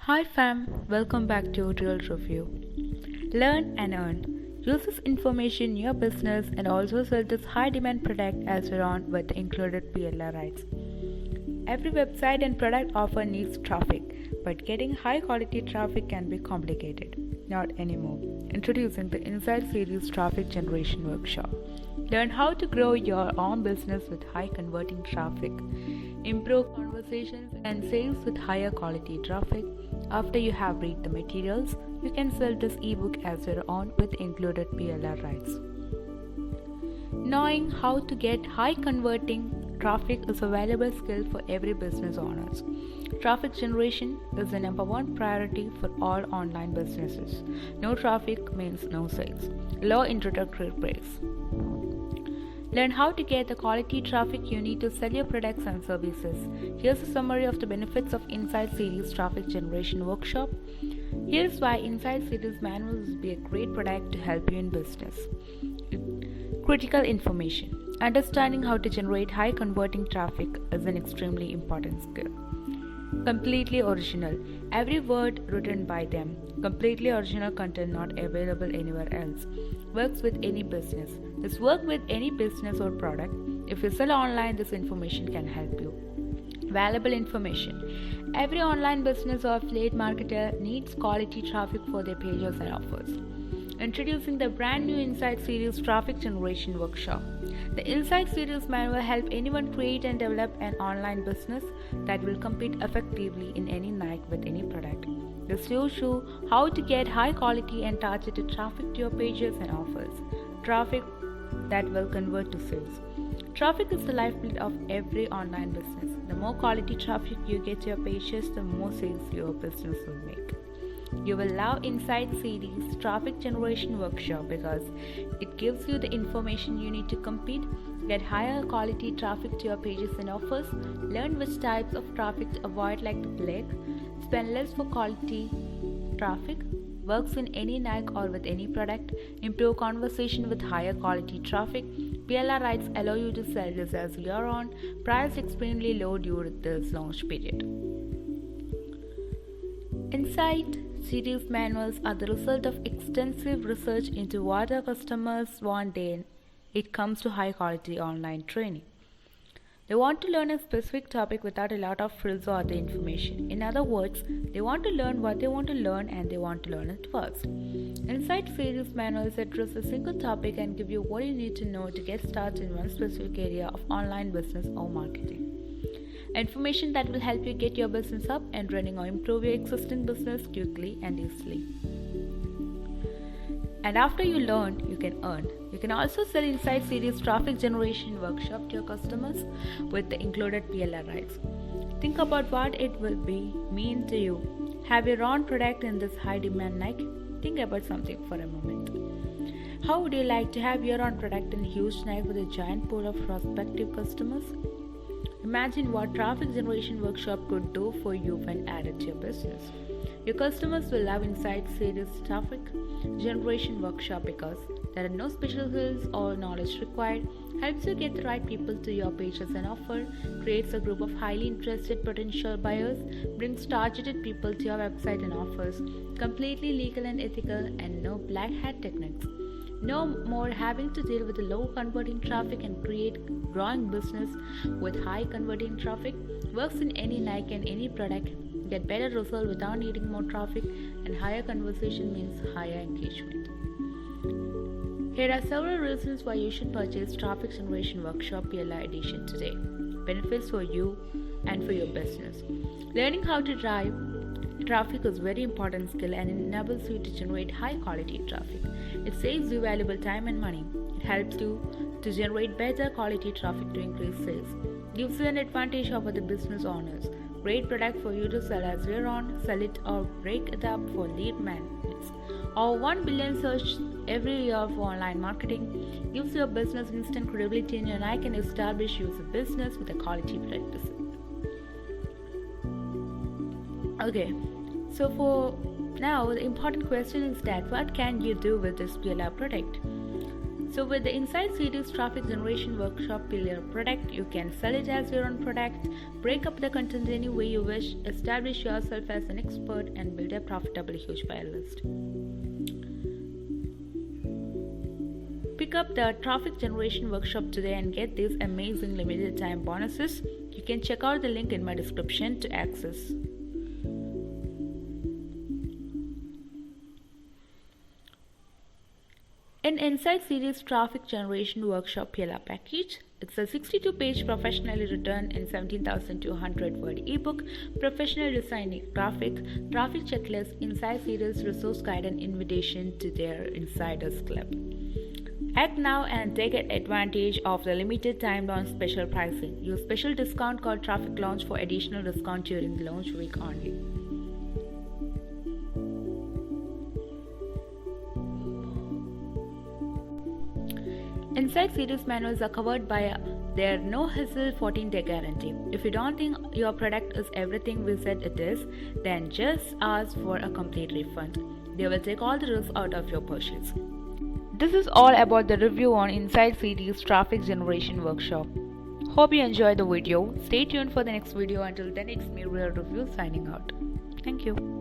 Hi fam, welcome back to Real Review. Learn and earn. Use this information in your business and also sell this high demand product as you're on with the included PLR rights. Every website and product offer needs traffic, but getting high quality traffic can be complicated. Not anymore. Introducing the Insight Series Traffic Generation Workshop. Learn how to grow your own business with high converting traffic. Improve conversations and sales with higher quality traffic. After you have read the materials, you can sell this ebook as your own with included PLR rights. Knowing how to get high converting traffic is a valuable skill for every business owners. Traffic generation is the number one priority for all online businesses. No traffic means no sales. Low introductory price. Learn how to get the quality traffic you need to sell your products and services. Here's a summary of the benefits of Insight Series Traffic Generation Workshop. Here's why Insight Series Manuals will be a great product to help you in business. Critical information. Understanding how to generate high converting traffic is an extremely important skill. Completely original. Every word written by them. Completely original content not available anywhere else. Works with any business. This works with any business or product. If you sell online, this information can help you. Valuable information. Every online business or affiliate marketer needs quality traffic for their pages and offers. Introducing the brand new Insight Series Traffic Generation Workshop. The Insight Series manual helps anyone create and develop an online business that will compete effectively in any niche with any product. This shows you how to get high quality and targeted traffic to your pages and offers. Traffic that will convert to sales. Traffic is the lifeblood of every online business. The more quality traffic you get to your pages, the more sales your business will make. You will love Insight Series Traffic Generation Workshop because it gives you the information you need to compete, get higher quality traffic to your pages and offers, learn which types of traffic to avoid like the plague, spend less for quality traffic, works in any niche or with any product, improve conversation with higher quality traffic. PLR rights allow you to sell this as your own, price extremely low during this launch period. Insight Series manuals are the result of extensive research into what our customers want when it comes to high quality online training. They want to learn a specific topic without a lot of frills or other information. In other words, they want to learn what they want to learn and they want to learn it fast. Insight Series manuals address a single topic and give you what you need to know to get started in one specific area of online business or marketing. Information that will help you get your business up and running or improve your existing business quickly and easily. And after you learn, you can earn. You can also sell Insight Series Traffic Generation Workshop to your customers with the included PLR rights. Think about what it will mean to you. Have your own product in this high demand niche? Think about something for a moment. How would you like to have your own product in a huge niche with a giant pool of prospective customers? Imagine what Traffic Generation Workshop could do for you when added to your business. Your customers will love Insight Series Traffic Generation Workshop because there are no special skills or knowledge required, helps you get the right people to your pages and offer, creates a group of highly interested potential buyers, brings targeted people to your website and offers, completely legal and ethical, and no black hat techniques. No more having to deal with the low converting traffic and create growing business with high converting traffic. Works in any niche and any product. Get better results without needing more traffic, and higher conversation means higher engagement. Here are several reasons why you should purchase Traffic Generation Workshop PLR Edition today. Benefits for you and for your business. Learning how to drive traffic is a very important skill and enables you to generate high quality traffic. It saves you valuable time and money. It helps you to generate better quality traffic to increase sales. Gives you an advantage over the business owners. Great product for you to sell as your own, sell it or break it up for lead magnets. Over 1 billion search every year for online marketing. Gives your business instant credibility in your niche and establish you as a business with a quality practice. Okay, so for now, the important question is that what can you do with this PLR product? So with the Insight Series Traffic Generation Workshop, Build Your Product, you can sell it as your own product, break up the content any way you wish, establish yourself as an expert, and build a profitable huge buyer list. Pick up the Traffic Generation Workshop today and get these amazing limited time bonuses. You can check out the link in my description to access. In Insight Series Traffic Generation Workshop PLR package, it's a 62-page professionally written in 17,200 word ebook, professional designing traffic checklist, Insight Series resource guide, and invitation to their Insiders Club. Act now and take advantage of the limited time launch special pricing. Use special discount called Traffic Launch for additional discount during the launch week only. Insight Series manuals are covered by their no-hassle 14-day guarantee. If you don't think your product is everything we said it is, then just ask for a complete refund. They will take all the risk out of your purchase. This is all about the review on Insight Series Traffic Generation Workshop. Hope you enjoyed the video. Stay tuned for the next video. Until then, it's me, Real Review, signing out. Thank you.